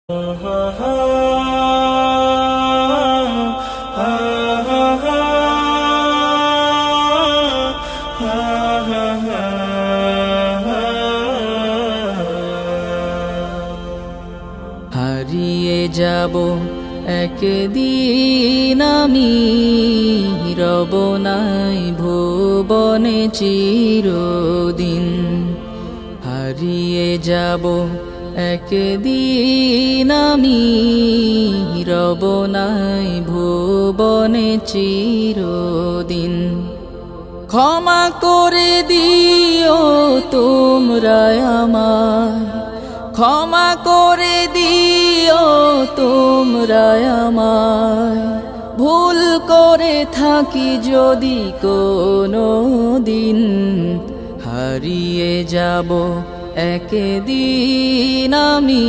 হারিয়ে যাব একদিন আমি, রব নাই ভুবনে চিরদিন। হারিয়ে যাব একদিন আমি, রব নাই ভুবনে চিরদিন। ক্ষমা করে দিও তোমরা আমায়, ক্ষমা করে দিও তোমরা আমায়। ভুল করে থাকি যদি কোনো দিন, হারিয়ে যাব একদিন আমি।